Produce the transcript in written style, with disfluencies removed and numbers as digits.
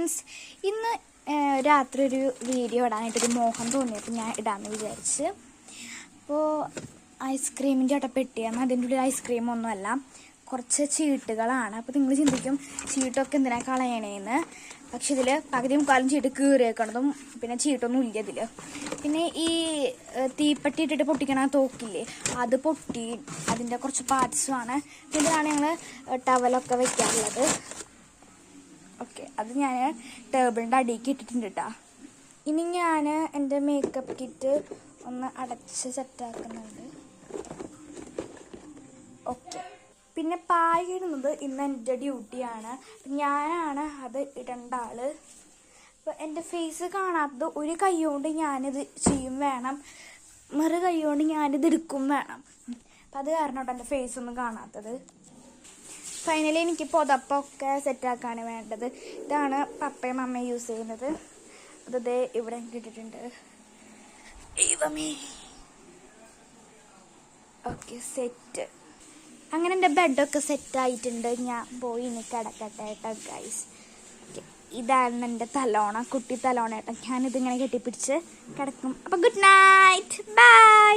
Friends, ഇന്ന് രാത്രി ഒരു വീഡിയോ ഇടാനായിട്ടൊരു മോഹം തോന്നിയപ്പോൾ ഞാൻ ഇടാമെന്ന് വിചാരിച്ച്. അപ്പോൾ ഐസ്ക്രീമിൻ്റെ അടപ്പെട്ടിയാണ്. അതിൻ്റെ ഉള്ളിൽ ഐസ്ക്രീമൊന്നുമല്ല, കുറച്ച് ചീട്ടുകളാണ്. അപ്പോൾ നിങ്ങൾ ചിന്തിക്കും ചീട്ടൊക്കെ എന്തിനാണ് കളയണേന്ന്. പക്ഷെ ഇതിൽ പകുതി മുക്കാലും ചീട്ട് കീറിയേക്കണതും പിന്നെ ചീട്ടൊന്നും ഇല്ല ഇതിൽ. പിന്നെ ഈ തീപ്പെട്ടി ഇട്ടിട്ട് പൊട്ടിക്കണ തോക്കില്ലേ, അത് പൊട്ടി അതിൻ്റെ കുറച്ച് പാർട്സുമാണ്. ഇതിലാണ് ഞങ്ങൾ ടവലൊക്കെ വെക്കാറുള്ളത്. ഓക്കെ, അത് ഞാൻ ടേബിളിൻ്റെ അടിയിലേക്ക് ഇട്ടിട്ടുണ്ട് കേട്ടോ. ഇനി ഞാൻ എൻ്റെ മേക്കപ്പ് കിറ്റ് ഒന്ന് അടച്ച് സെറ്റാക്കുന്നുണ്ട്. ഓക്കെ, പിന്നെ പായ ഇടുന്നത് ഇന്ന് എൻ്റെ ഡ്യൂട്ടിയാണ്. ഞാനാണ് അത് ഇടേണ്ട ആള്. അപ്പോൾ എൻ്റെ ഫേസ് കാണാത്തത് ഒരു കൈ കൊണ്ട് ഞാനിത് ചെയ്യും വേണം, മറു കൈ കൊണ്ട് ഞാനിത് എടുക്കും വേണം. അപ്പം അത് കാരണം കേട്ടോ എൻ്റെ ഫേസ് ഒന്നും കാണാത്തത്. ഫൈനലി എനിക്ക് പുതപ്പൊക്കെ സെറ്റാക്കാണ് വേണ്ടത്. ഇതാണ് പപ്പയും അമ്മയും യൂസ് ചെയ്യുന്നത്. അത് ഇവിടെ ഇട്ടിട്ടുണ്ട്. Okay, set. അങ്ങനെ എൻ്റെ ബെഡൊക്കെ സെറ്റായിട്ടുണ്ട്. ഞാൻ പോയി ഇനി കിടക്കട്ടെ കേട്ടോ ഗൈസ്. ഇതാണ് എൻ്റെ തലോണ, കുട്ടി തലോണ കേട്ടോ. ഞാനിതിങ്ങനെ കെട്ടിപ്പിടിച്ച് കിടക്കും. അപ്പം ഗുഡ് നൈറ്റ്, ബൈ.